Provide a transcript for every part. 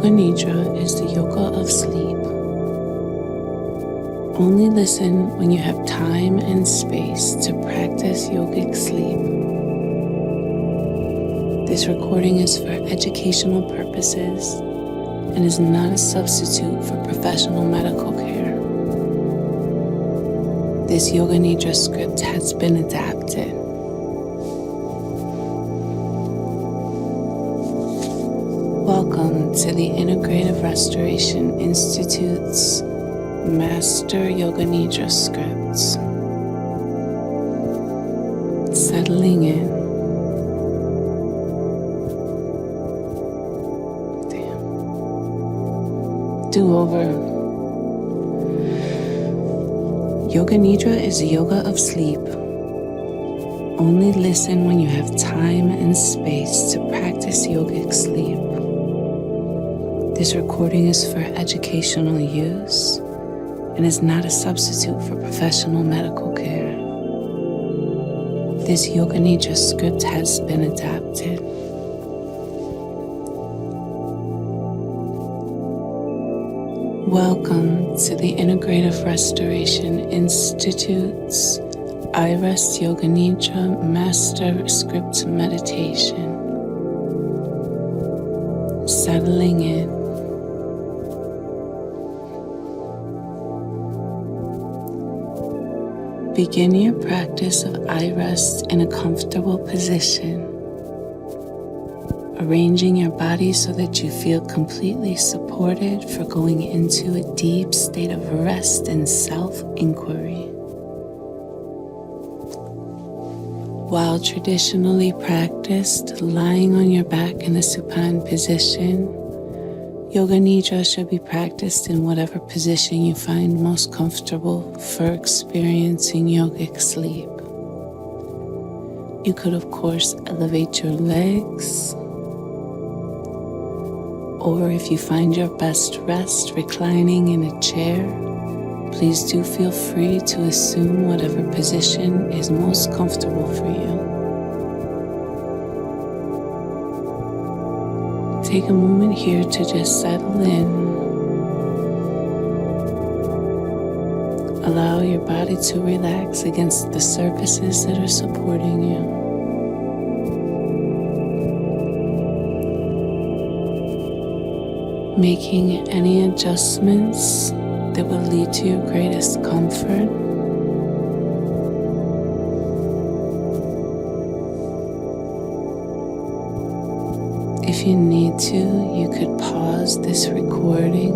Yoga Nidra is the yoga of sleep. Only listen when you have time and space to practice yogic sleep. This recording is for educational purposes and is not a substitute for professional medical care. This Yoga Nidra script has been adapted. Welcome to the Integrative Restoration Institute's Master Yoga Nidra scripts. Settling in. Do-over. Yoga Nidra is a yoga of sleep. Only listen when you have time and space to practice yogic sleep. This recording is for educational use and is not a substitute for professional medical care. This Yoga Nidra script has been adapted. Welcome to the Integrative Restoration Institute's iRest Yoga Nidra Master Script Meditation. Settling in. Begin your practice of iRest in a comfortable position, arranging your body so that you feel completely supported for going into a deep state of rest and self-inquiry. While traditionally practiced lying on your back in a supine position, Yoga Nidra should be practiced in whatever position you find most comfortable for experiencing yogic sleep. You could, of course, elevate your legs, or if you find your best rest reclining in a chair, please do feel free to assume whatever position is most comfortable for you. Take a moment here to just settle in. Allow your body to relax against the surfaces that are supporting you. Making any adjustments that will lead to your greatest comfort. If you need to, you could pause this recording.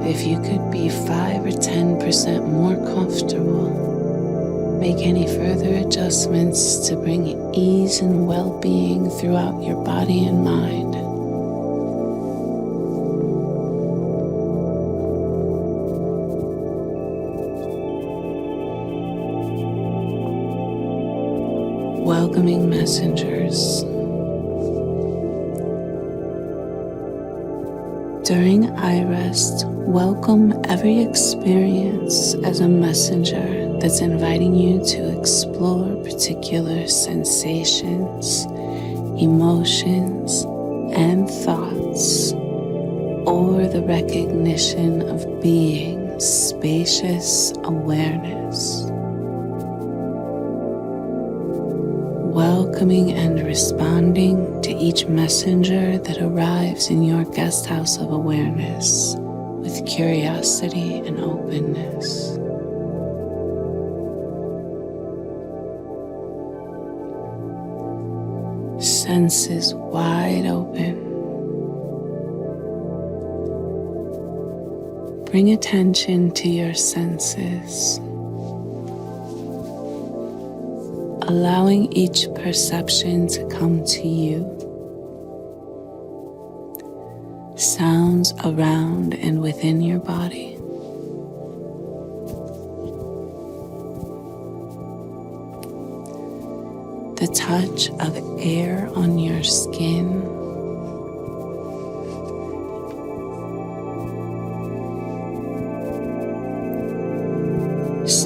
If you could be 5 or 10% more comfortable, make any further adjustments to bring ease and well-being throughout your body and mind. Welcoming messengers. During iRest, welcome every experience as a messenger that's inviting you to explore particular sensations, emotions, and thoughts, or the recognition of being spacious awareness. Welcoming and responding to each messenger that arrives in your guest house of awareness with curiosity and openness. Senses wide open. Bring attention to your senses, allowing each perception to come to you. Sounds around and within your body. The touch of air on your skin.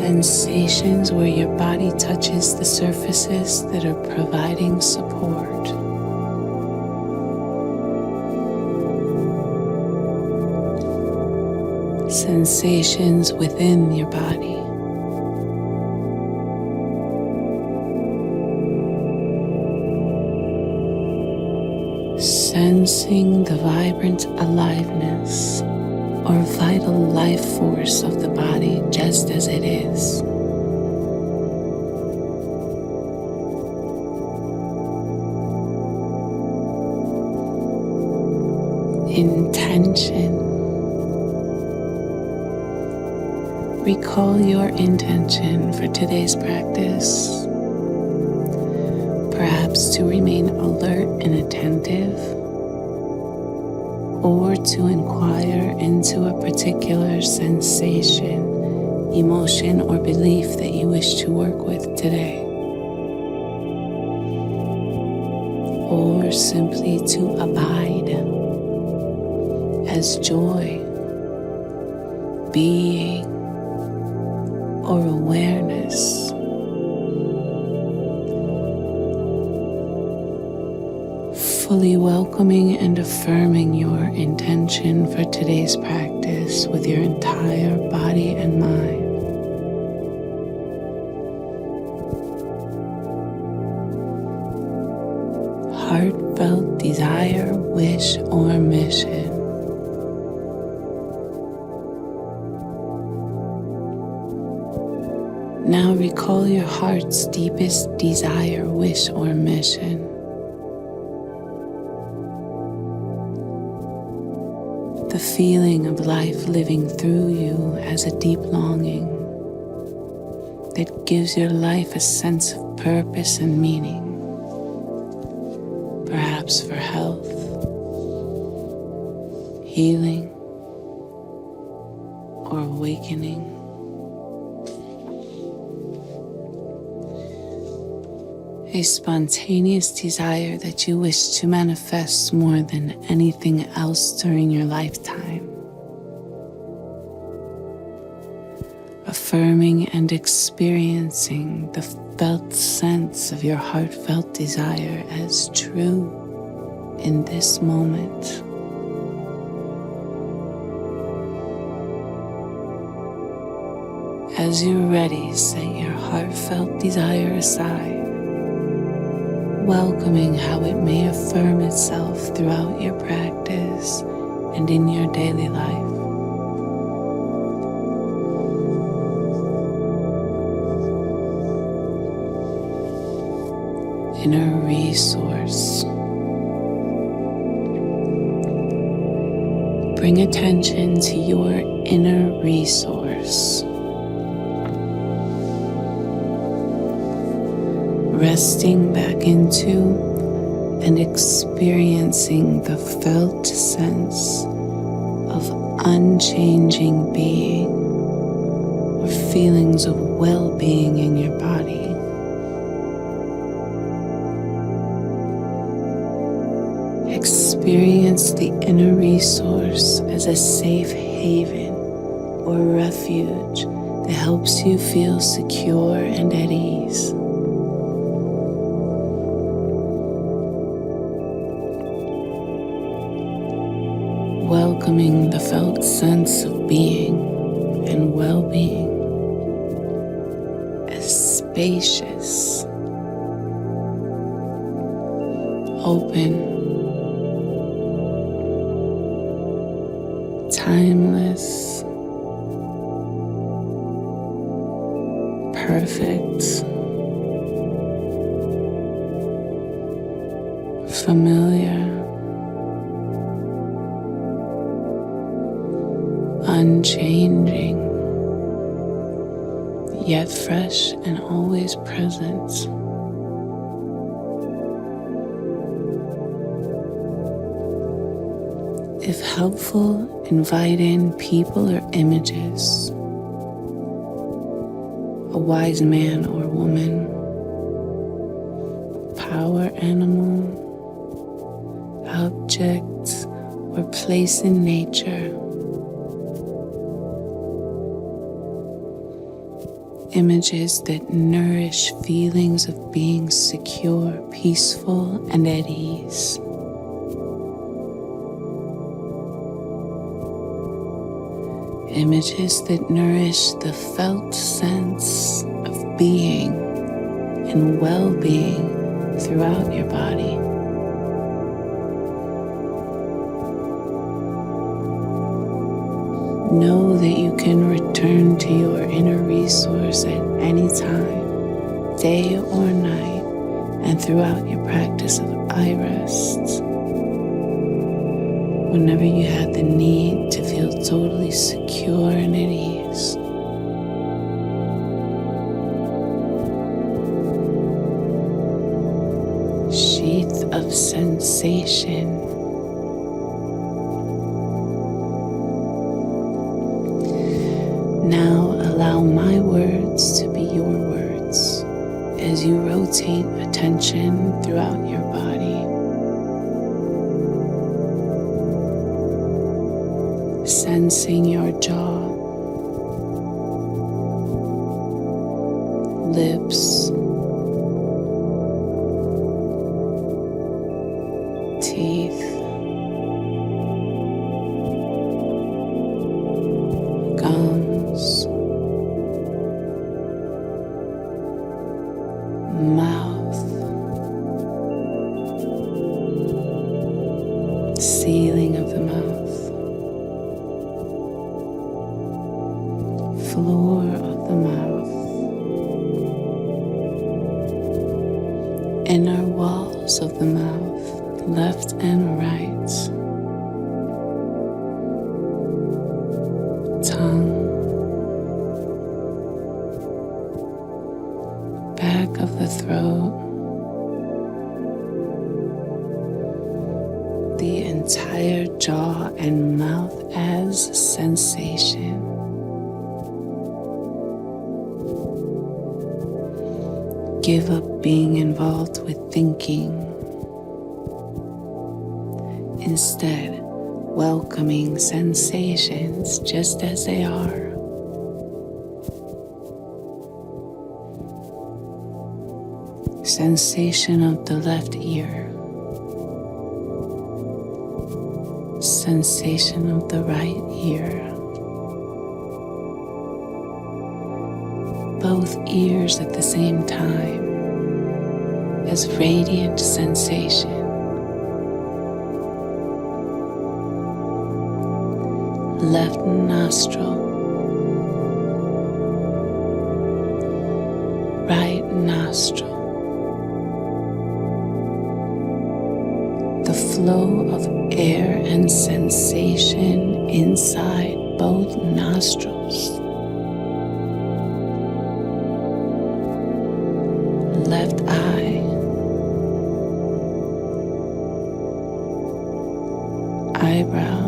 sensations where your body touches the surfaces that are providing support. Sensations within your body. Sensing the vibrant aliveness or vital life force of the body just as it is. Intention. Recall your intention for today's practice. Perhaps to remain alert and attentive, or to inquire into a particular sensation, emotion, or belief that you wish to work with today. Or simply to abide as joy, being, or awareness. Fully welcoming and affirming your intention for today's practice with your entire body and mind. Heartfelt desire, wish, or mission. Now recall your heart's deepest desire, wish, or mission. The feeling of life living through you as a deep longing that gives your life a sense of purpose and meaning. Perhaps for health, healing, or awakening. A spontaneous desire that you wish to manifest more than anything else during your lifetime. Affirming and experiencing the felt sense of your heartfelt desire as true in this moment. As you're ready, set your heartfelt desire aside, welcoming how it may affirm itself throughout your practice and in your daily life. Inner resource. Bring attention to your inner resource. Resting back into and experiencing the felt sense of unchanging being or feelings of well-being in your body. Experience the inner resource as a safe haven or refuge that helps you feel secure and at ease. Welcoming the felt sense of being and well-being as spacious, open, timeless, perfect, familiar, unchanging, yet fresh and always present. If helpful, invite in people or images. A wise man or woman, power animal, object, or place in nature. Images that nourish feelings of being secure, peaceful, and at ease. Images that nourish the felt sense of being and well-being throughout your body. Know that you can return to your inner resource at any time, day or night, and throughout your practice of iRest. Whenever you have the need to feel totally secure and at ease. Sheath of sensation. Now allow my words to be your words as you rotate attention throughout your body. Sensing your jaw, lips, teeth, gums, mouth, ceiling of the mouth, floor of the mouth, inner walls of the mouth, left and right, tongue, back of the throat, the entire jaw and mouth as sensation. Give up being involved with thinking. Instead, welcoming sensations just as they are. Sensation of the left ear. Sensation of the right ear. Both ears at the same time as radiant sensation. Left nostril, right nostril. The flow of air and sensation inside both nostrils. Left eye, eyebrow,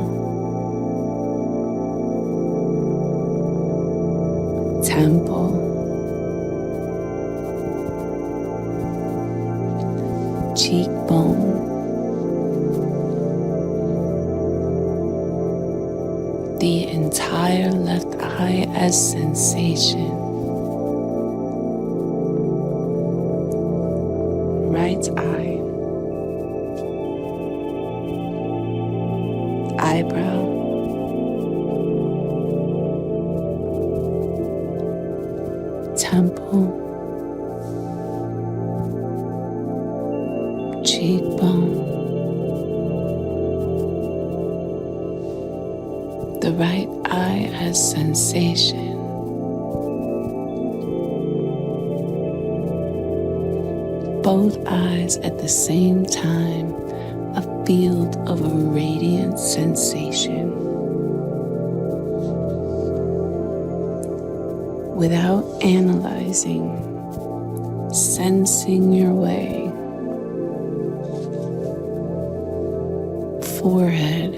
temple, cheekbone, the entire left eye as sensation. Right eye, eyebrow, temple, cheekbone, the right eye as sensation. Both eyes at the same time, a field of a radiant sensation. Without analyzing, sensing your way. Forehead,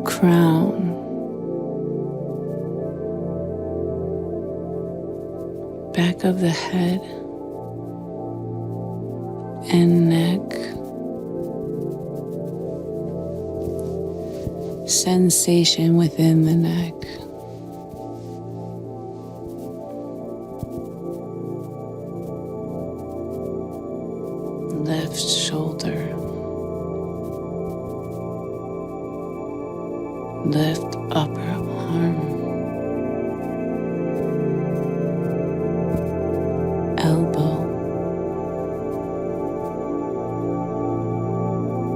crown, back of the head and neck, sensation within the neck. Left shoulder, left upper arm, elbow,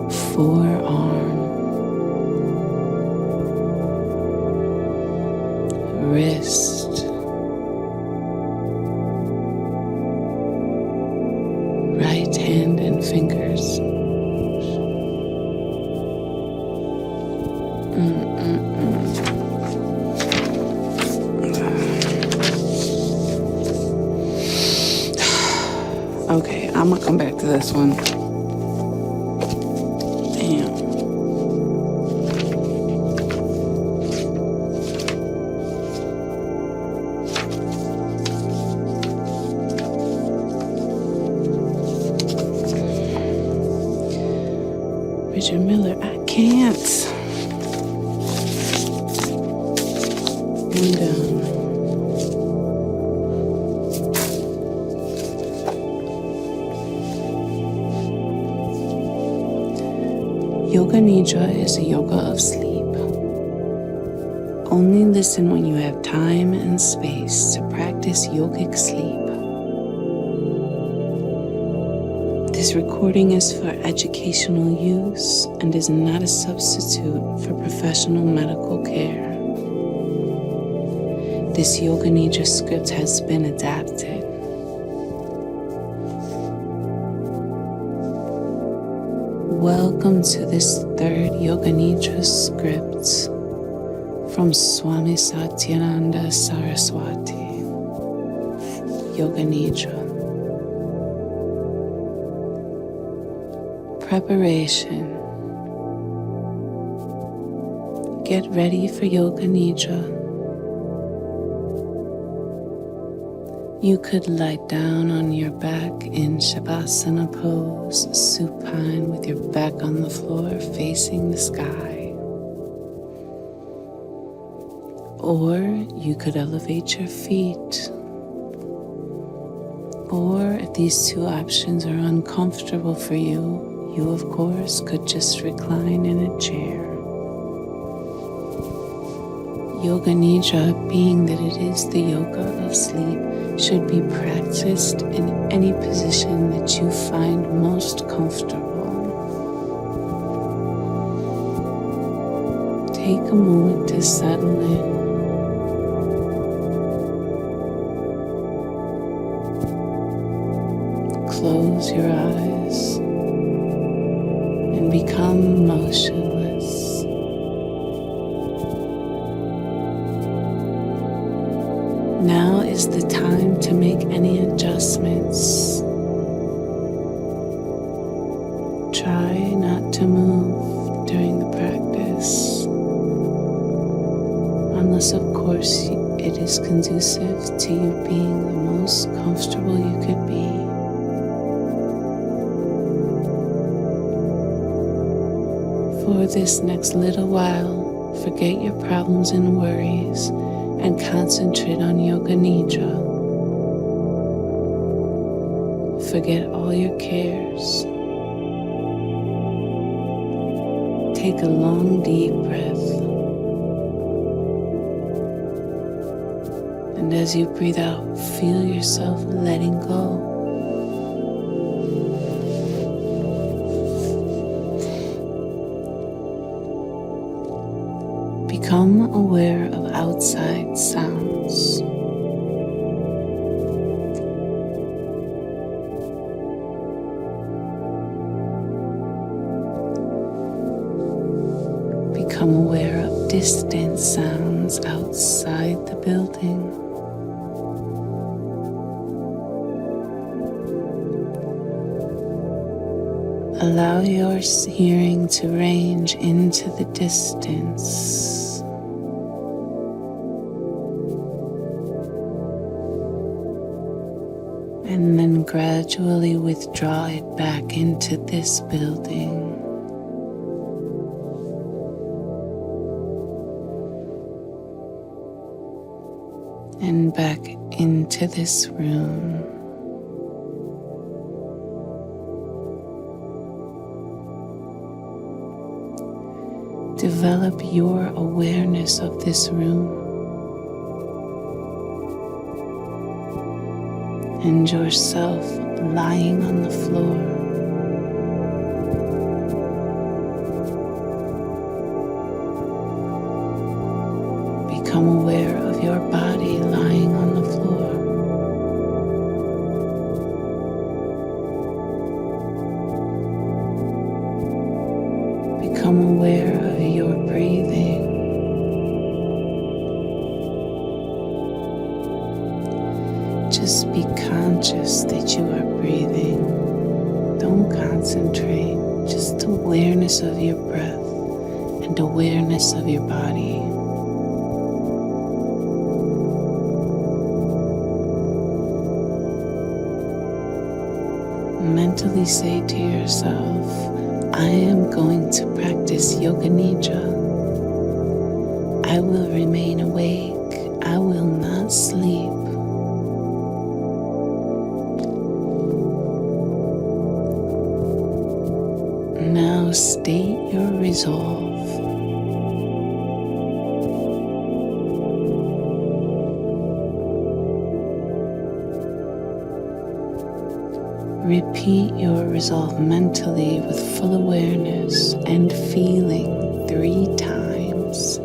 forearm, wrist, right hand and fingers. Okay, I'm gonna come back to this one. Damn. Richard Miller, I can't. I'm done. Yoga Nidra is a yoga of sleep. Only listen when you have time and space to practice yogic sleep. This recording is for educational use and is not a substitute for professional medical care. This Yoga Nidra script has been adapted. Welcome to this third Yoga Nidra script from Swami Satyananda Saraswati. Yoga Nidra. Preparation. Get ready for Yoga Nidra. You could lie down on your back in Shavasana pose, supine with your back on the floor facing the sky. Or you could elevate your feet. Or if these two options are uncomfortable for you, you of course could just recline in a chair. Yoga Nidra, being that it is the yoga of sleep, should be practiced in any position that you find most comfortable. Take a moment to settle in. Close your eyes and become motionless. Now is the time to make any adjustments. Try not to move during the practice, unless of course it is conducive to you being the most comfortable you could be. For this next little while, forget your problems and worries and concentrate on Yoga Nidra. Forget all your cares. Take a long, deep breath. And as you breathe out, feel yourself letting go. Become aware of outside sounds. Become aware of distant sounds outside the building. Allow your hearing to range into the distance. And then gradually withdraw it back into this building. Come back into this room. Develop your awareness of this room and yourself lying on the floor. Become aware of your body lying on the floor. Become aware of your breathing. Just be conscious that you are breathing. Don't concentrate, just awareness of your breath and awareness of your body. Mentally say to yourself, I am going to practice Yoga Nidra. I will remain awake. I will not sleep. Now state your resolve. Repeat your resolve mentally with full awareness and feeling 3 times.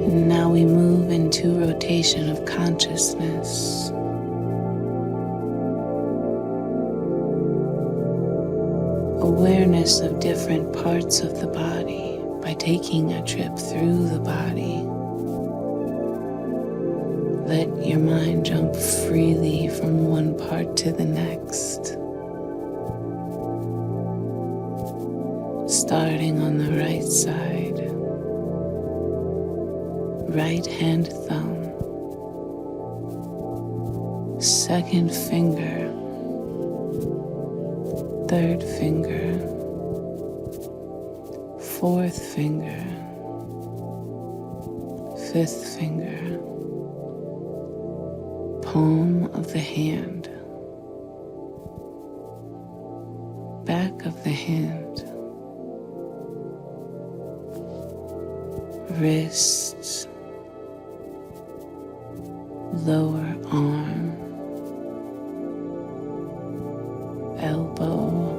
And now we move into rotation of consciousness. Awareness of different parts of the body. By taking a trip through the body, let your mind jump freely from one part to the next. Starting on the right side, right hand thumb, second finger, third finger, fourth finger, fifth finger, palm of the hand, back of the hand, wrists, lower arm, elbow,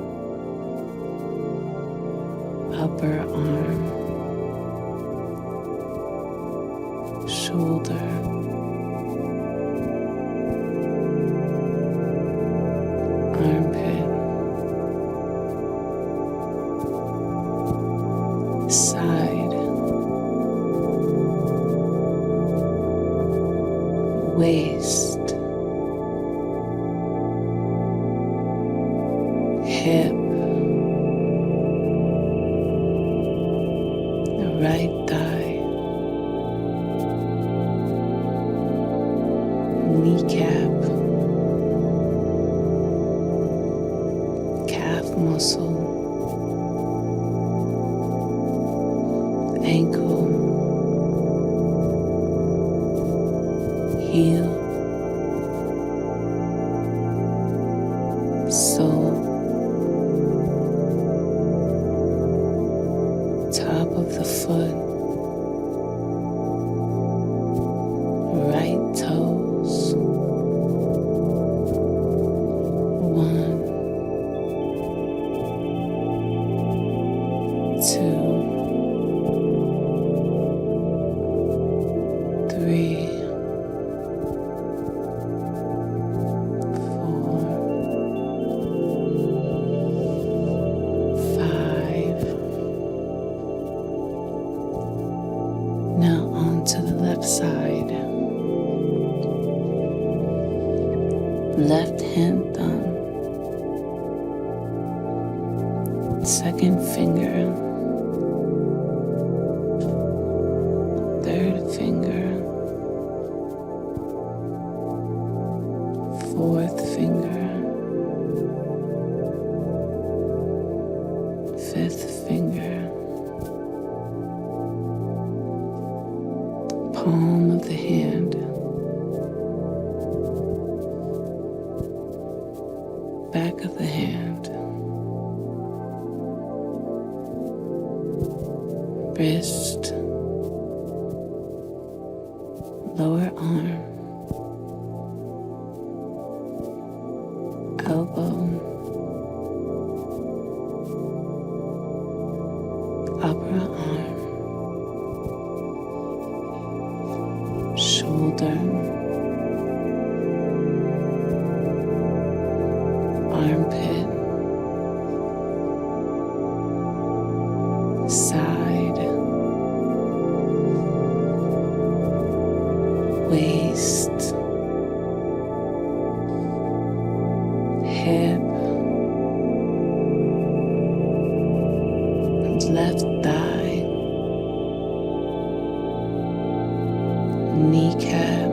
upper arm, shoulder, armpit, side, waist, hip, right thigh, kneecap, calf muscle, ankle, heel, sole, top of the foot, right toes, 1, 2, 3, 4, 5. Now on to the left side. Left hand thumb, second finger, third finger, fourth finger, palm of the hand, back of the hand, wrist, lower arm, elbow, upper arm, shoulder, armpit, side, waist, hip, left thigh, kneecap,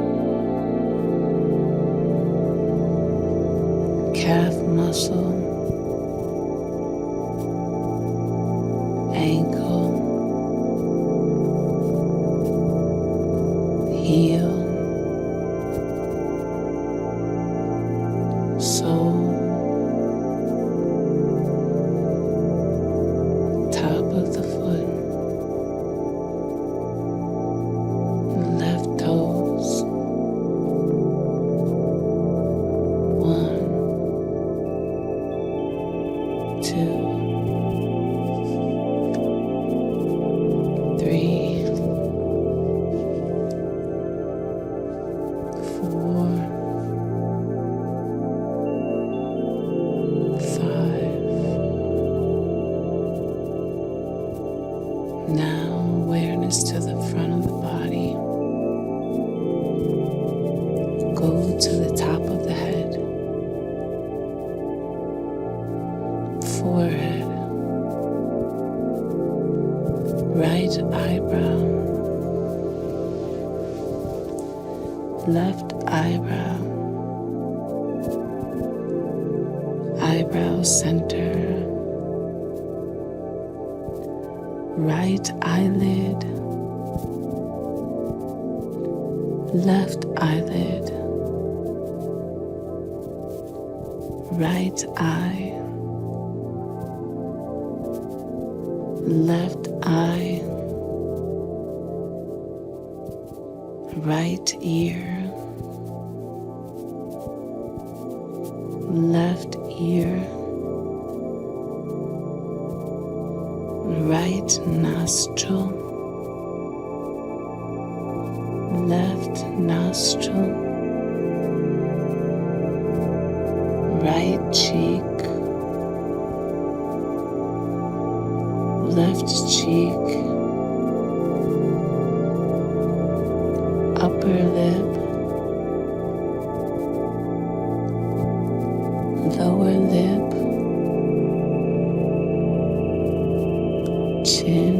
calf muscle, ankle, heel, sole, top of the foot, left toes, 1, 2, 3, 4, 5. Now awareness to the front of the body. Go to the top of the head, forehead, right eyebrow, left eyebrow, eyebrow center, right eyelid, left eyelid, right eye, left eye, right ear, left ear, right nostril, left nostril, right cheek, left cheek, upper lip, lower lip, chin,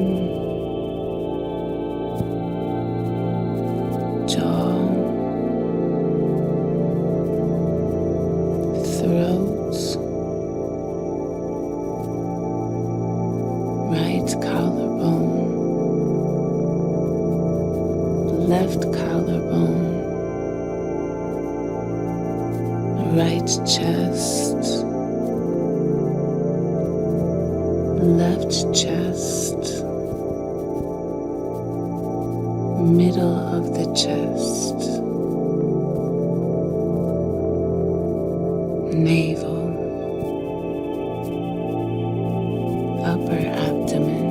jaw, throat, right collarbone, left collarbone, right chest, left chest, middle of the chest, navel, upper abdomen,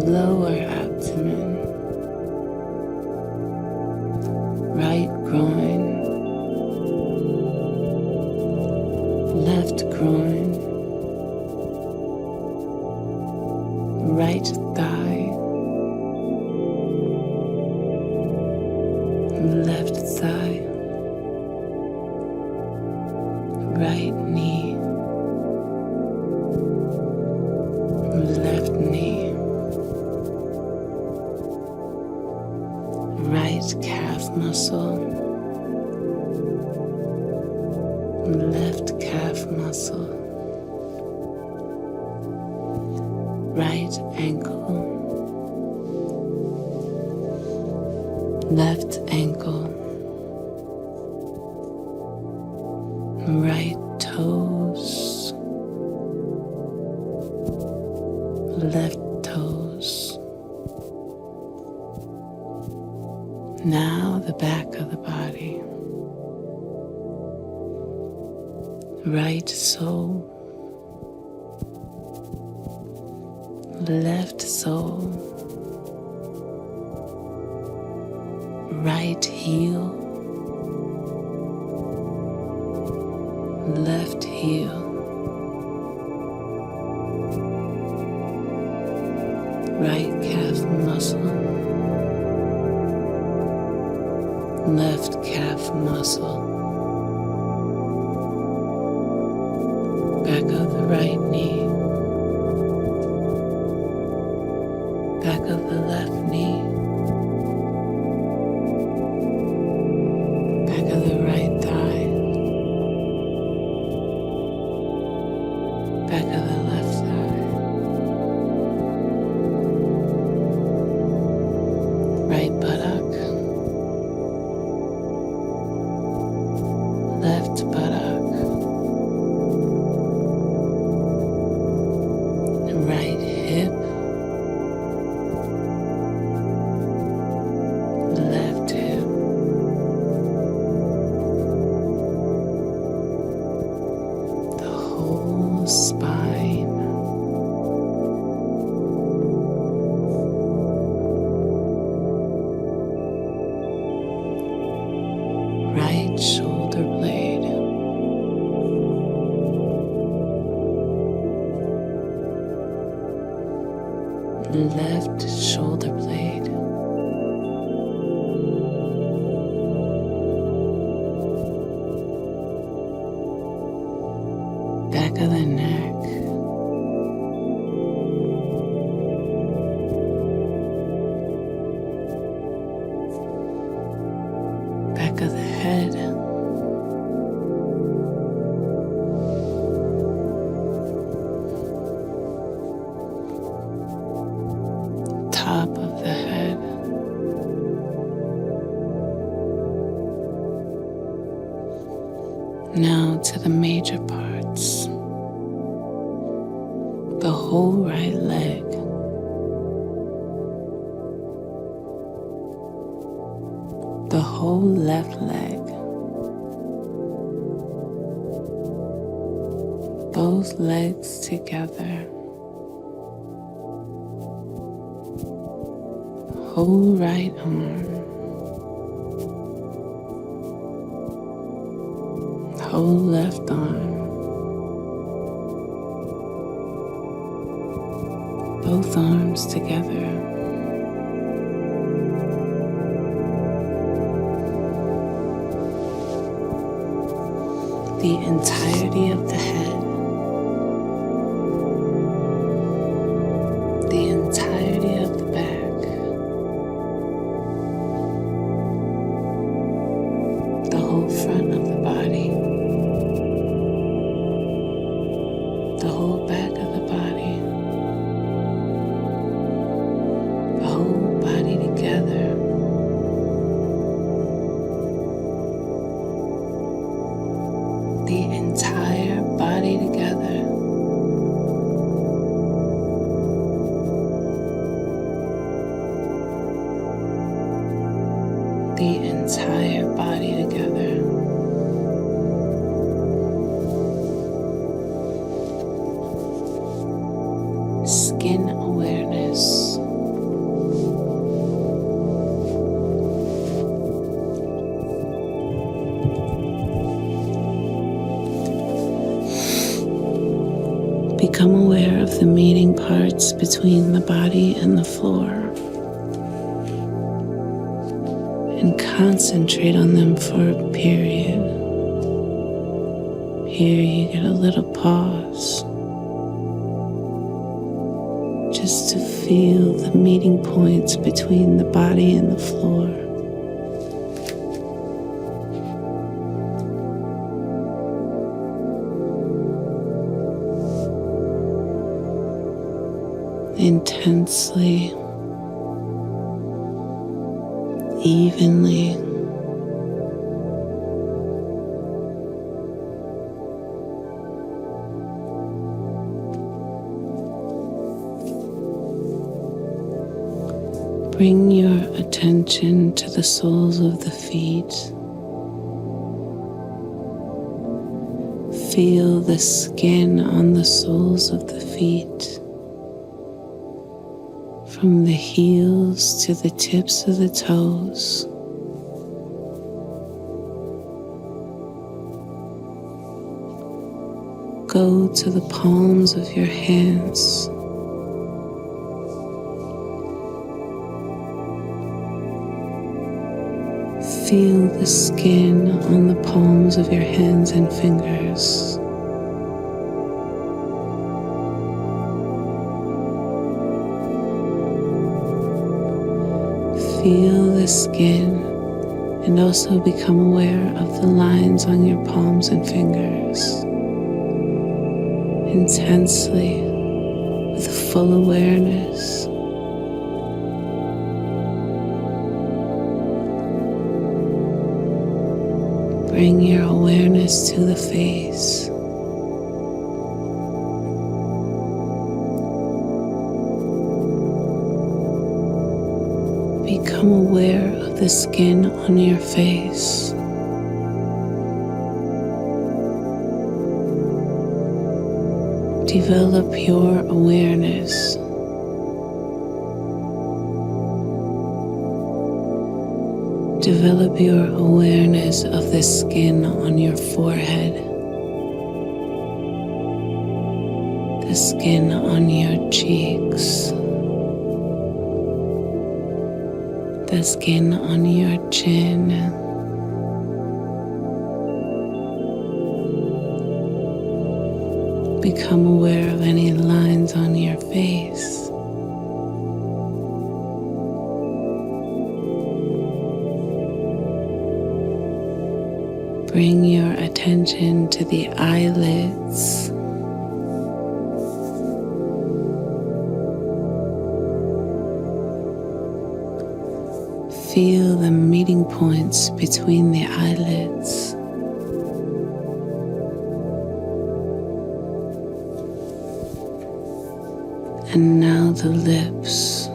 lower abdomen, right groin, left groin, right thigh, left thigh, right knee, left knee, right calf muscle, left calf muscle, right ankle, left ankle, right toes, left toes. Now the back of the body, right sole, left sole, right heel, left heel, right calf muscle, left calf muscle, back of the right knee, back of the left knee, back of the right thigh, back of the left thigh, right buttock, left buttock, right hip, left hip, the whole spine, right shoulder blade, left shoulder blade, back of the neck, back of the head, top of the head, now to the major parts, the whole right leg, the whole left leg, both legs together, whole right arm, whole left arm, both arms together, the entirety of the head, the entirety of the back, the whole front of the body, the whole back of the body, the whole body together, the entire body together, the entire body together, skin awareness, become aware of the meeting parts between the body and the floor, and concentrate on them for a period. Here you get a little pause, just to feel the meeting points between the body and the floor. Intensely, evenly. Bring your attention to the soles of the feet. Feel the skin on the soles of the feet, from the heels to the tips of the toes. Go to the palms of your hands. Feel the skin on the palms of your hands and fingers. Feel the skin and also become aware of the lines on your palms and fingers. Intensely, with full awareness. Bring your awareness to the face. Become aware of the skin on your face. Develop your awareness. Develop your awareness of the skin on your forehead, the skin on your cheeks, the skin on your chin, become aware of any lines on your face. Bring your attention to the eyelids. Feel the meeting points between the eyelids. And now the lips.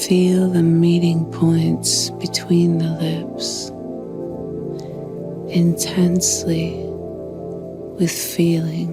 Feel the meeting points between the lips intensely with feeling.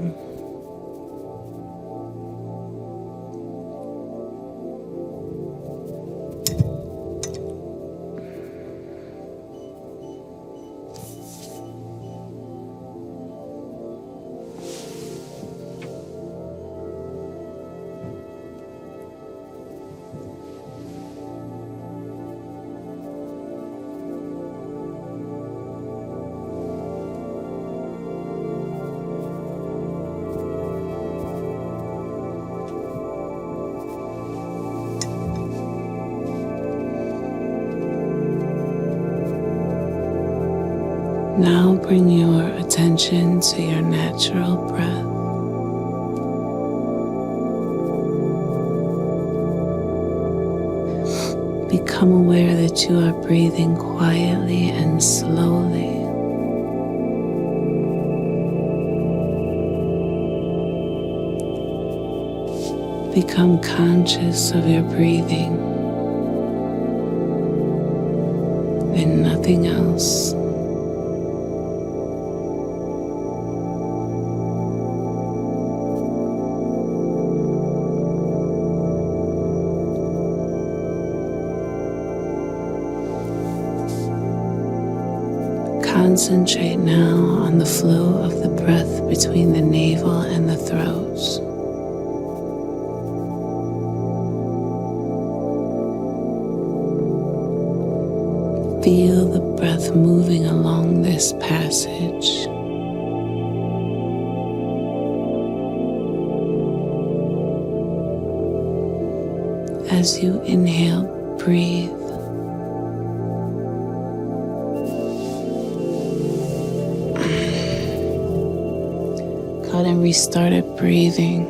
Now bring your attention to your natural breath. Become aware that you are breathing quietly and slowly. Become conscious of your breathing and nothing else. Concentrate now on the flow of the breath between the navel and the throat. Feel the breath moving along this passage. As you inhale, breathe. Go ahead and restart it breathing.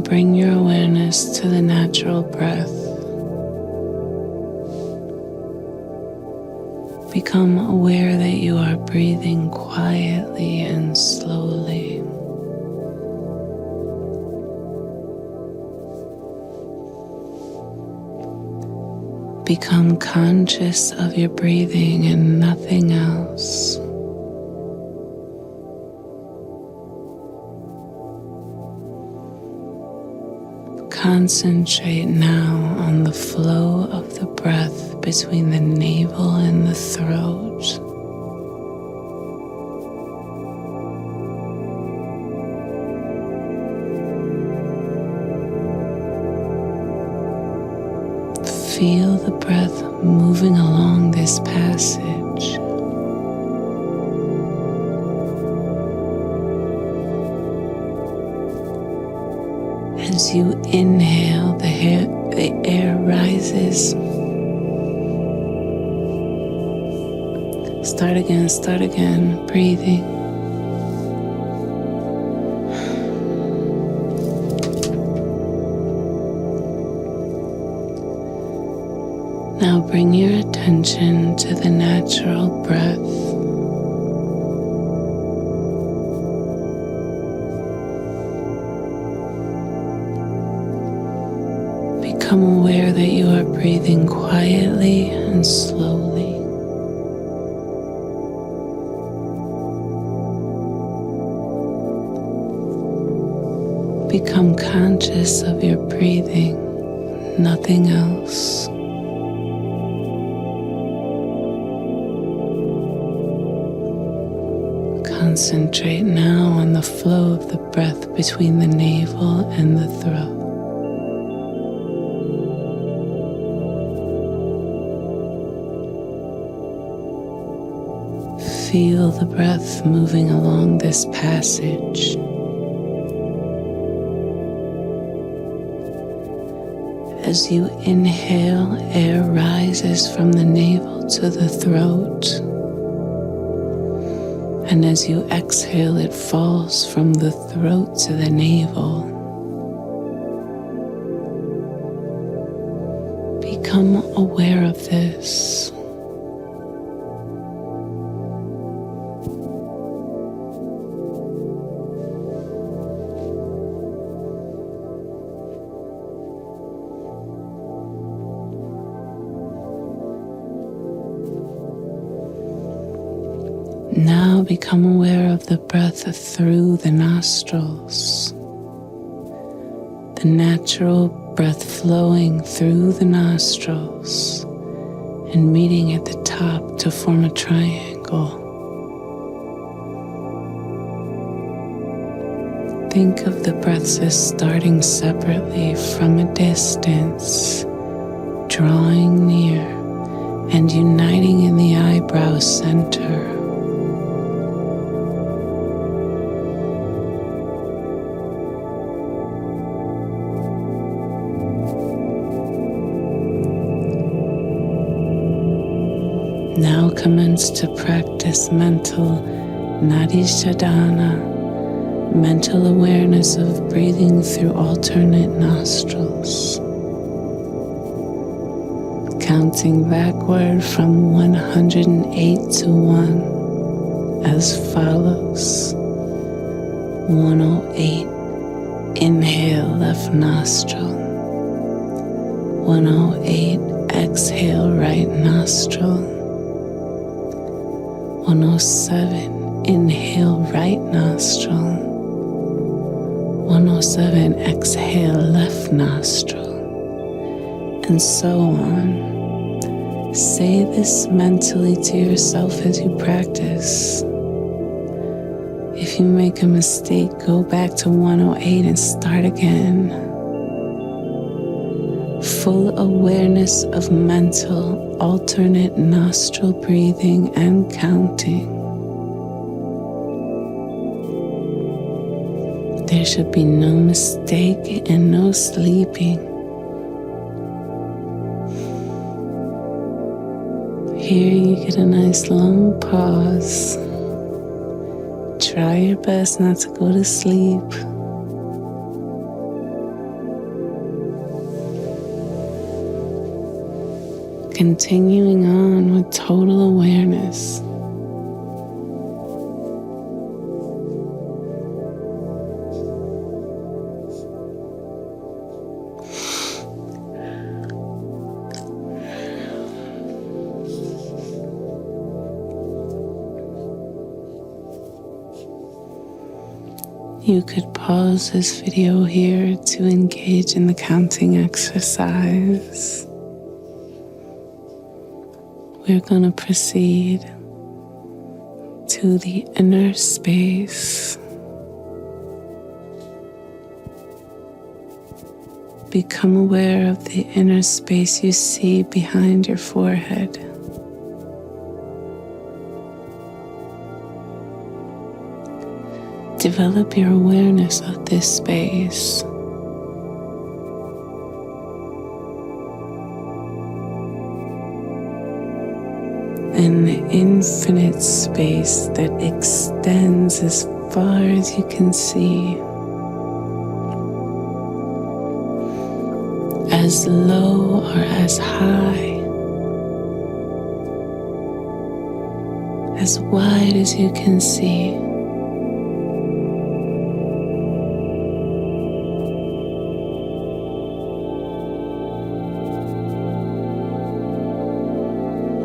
bring your awareness to the natural breath. Become aware that you are breathing quietly and slowly. Become conscious of your breathing and nothing else. Concentrate now on the flow of the breath between the navel and the throat. Feel the breath moving along this passage. As you inhale, the air rises. Start again, breathing. Now bring your attention to the natural breath. Become aware that you are breathing quietly and slowly. Become conscious of your breathing, nothing else. Concentrate now on the flow of the breath between the navel and the throat. Feel the breath moving along this passage. As you inhale, air rises from the navel to the throat. And as you exhale, it falls from the throat to the navel. Become aware of this. Now become aware of the breath through the nostrils. The natural breath flowing through the nostrils and meeting at the top to form a triangle. Think of the breaths as starting separately from a distance, drawing near and uniting in the eyebrow center. Now commence to practice mental nadishadana, mental awareness of breathing through alternate nostrils. Counting backward from 108 to 1 as follows. 108, inhale left nostril. 108, exhale right nostril. 107, inhale right nostril. 107, exhale left nostril. And so on. Say this mentally to yourself as you practice. If you make a mistake, go back to 108 and start again. Full awareness of mental alternate nostril breathing and counting. There should be no mistake and no sleeping. Here you get a nice long pause. Try your best not to go to sleep. continuing on with total awareness. You could pause this video here to engage in the counting exercise. We're going to proceed to the inner space. Become aware of the inner space you see behind your forehead. Develop your awareness of this space. An infinite space that extends as far as you can see, as low or as high, as wide as you can see.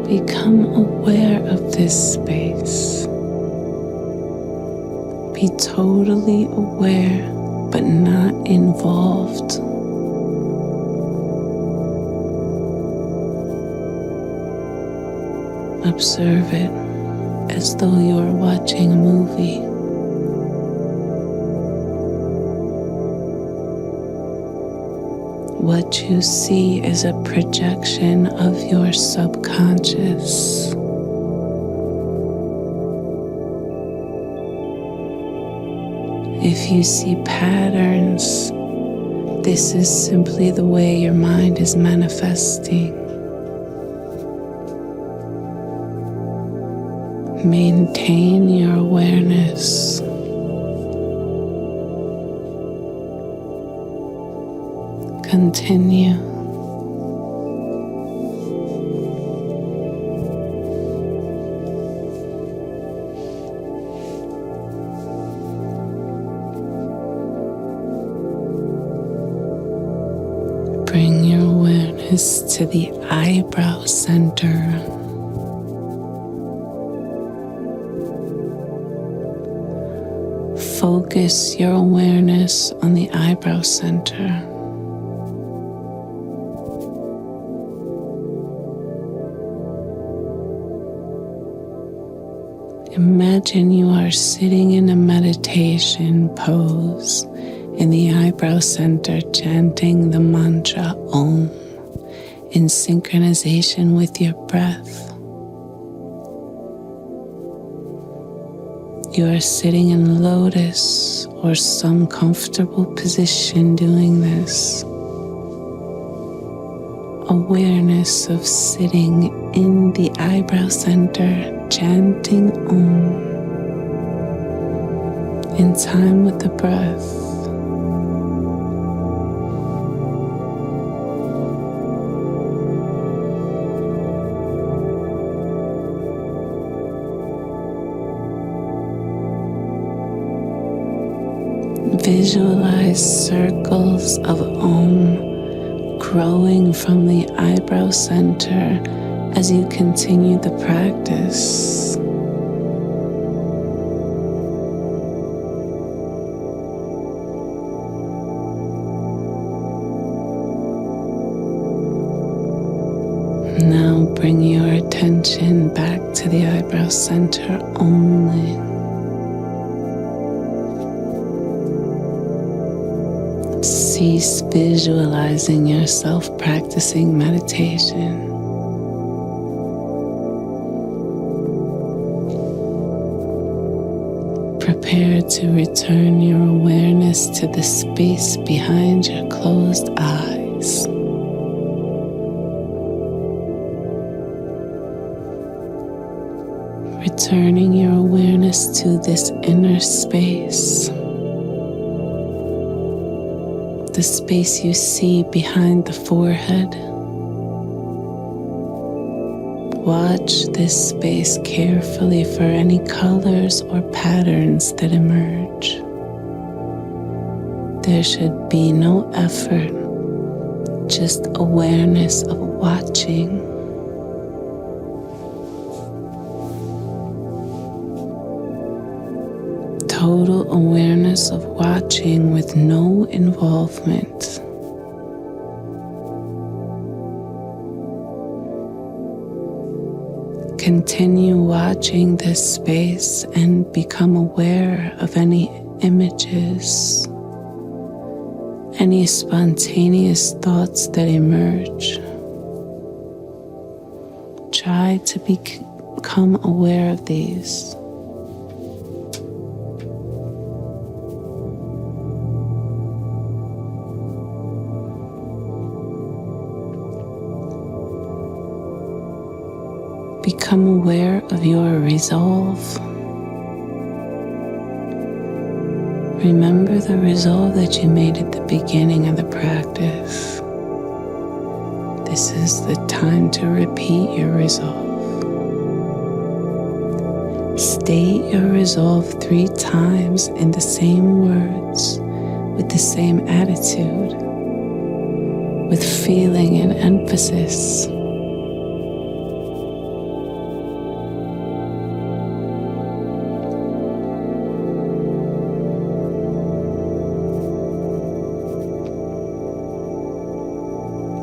Become aware of this space. Be totally aware, but not involved. Observe it as though you are watching a movie. What you see is a projection of your subconscious. If you see patterns, this is simply the way your mind is manifesting. Maintain your awareness. Continue. Bring your awareness to the eyebrow center. Focus your awareness on the eyebrow center. Imagine you are sitting in a meditation pose in the eyebrow center, chanting the mantra Om in synchronization with your breath. You are sitting in lotus or some comfortable position doing this. Awareness of sitting in the eyebrow center, chanting Om in time with the breath. Visualize circles of Om growing from the eyebrow center as you continue the practice. Now bring your attention back to the eyebrow center only. Cease visualizing yourself practicing meditation. Prepare to return your awareness to the space behind your closed eyes. Returning your awareness to this inner space. The space you see behind the forehead. Watch this space carefully for any colors or patterns that emerge. There should be no effort, just awareness of watching. Total awareness of watching with no involvement. Continue watching this space and become aware of any images, any spontaneous thoughts that emerge. Try to become aware of these. Become aware of your resolve. Remember the resolve that you made at the beginning of the practice. This is the time to repeat your resolve. State your resolve 3 times in the same words, with the same attitude, with feeling and emphasis.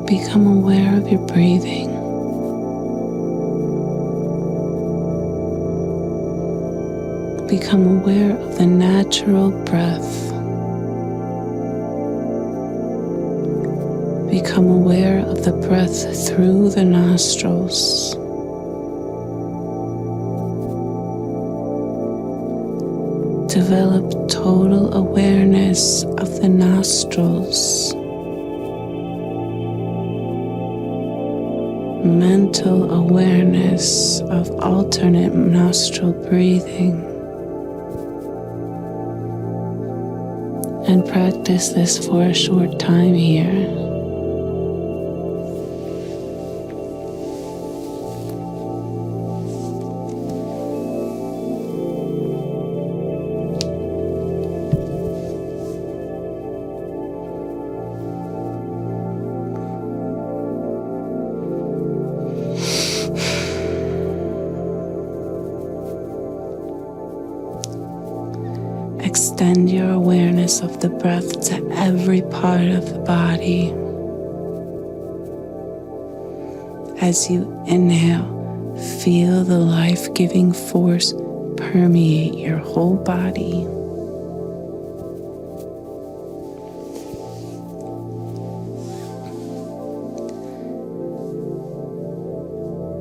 Become aware of your breathing. Become aware of the natural breath. Become aware of the breath through the nostrils. Develop total awareness of the nostrils. Mental awareness of alternate nostril breathing, and practice this for a short time here. Extend your awareness of the breath to every part of the body. As you inhale, feel the life-giving force permeate your whole body.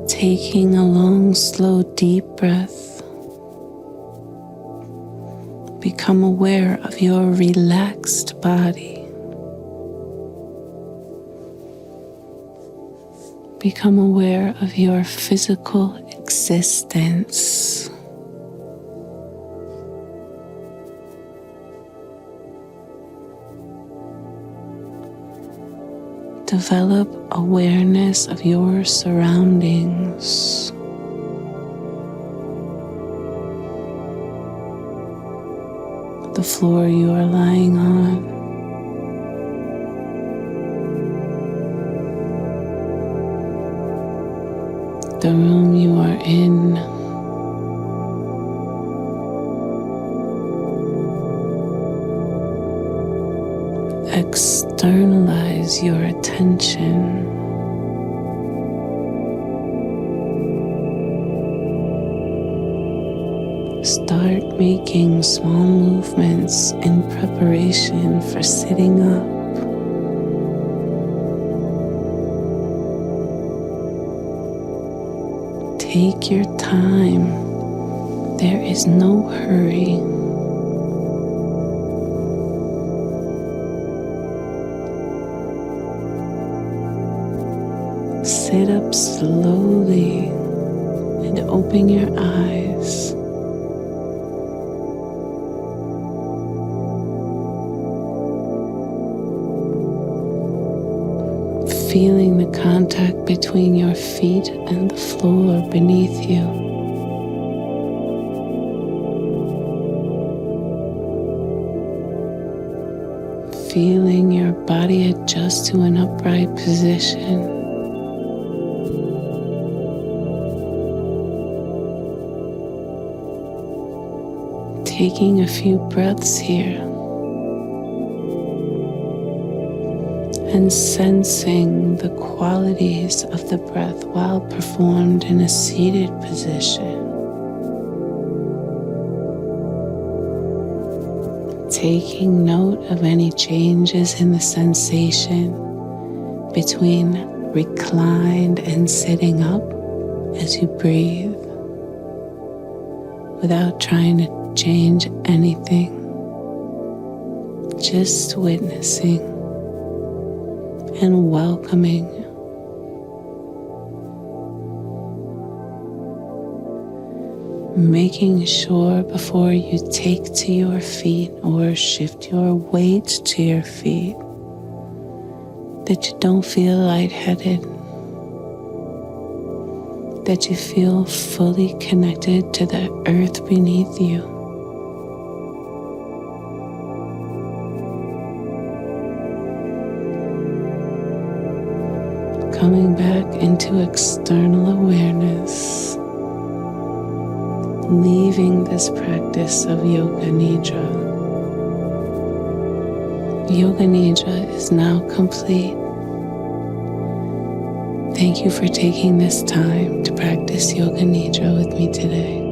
Taking a long, slow, deep breath, become aware of your relaxed body. Become aware of your physical existence. Develop awareness of your surroundings. The floor you are lying on, the room you are in, externalize your attention. Start making small movements in preparation for sitting up. Take your time. There is no hurry. Sit up slowly and open your eyes. feeling the contact between your feet and the floor beneath you. Feeling your body adjust to an upright position. Taking a few breaths here and sensing the qualities of the breath while performed in a seated position. Taking note of any changes in the sensation between reclined and sitting up as you breathe, without trying to change anything, just witnessing and welcoming. Making sure before you take to your feet or shift your weight to your feet that you don't feel lightheaded, that you feel fully connected to the earth beneath you. Coming back into external awareness, leaving this practice of Yoga Nidra. Yoga Nidra is now complete. Thank you for taking this time to practice Yoga Nidra with me today.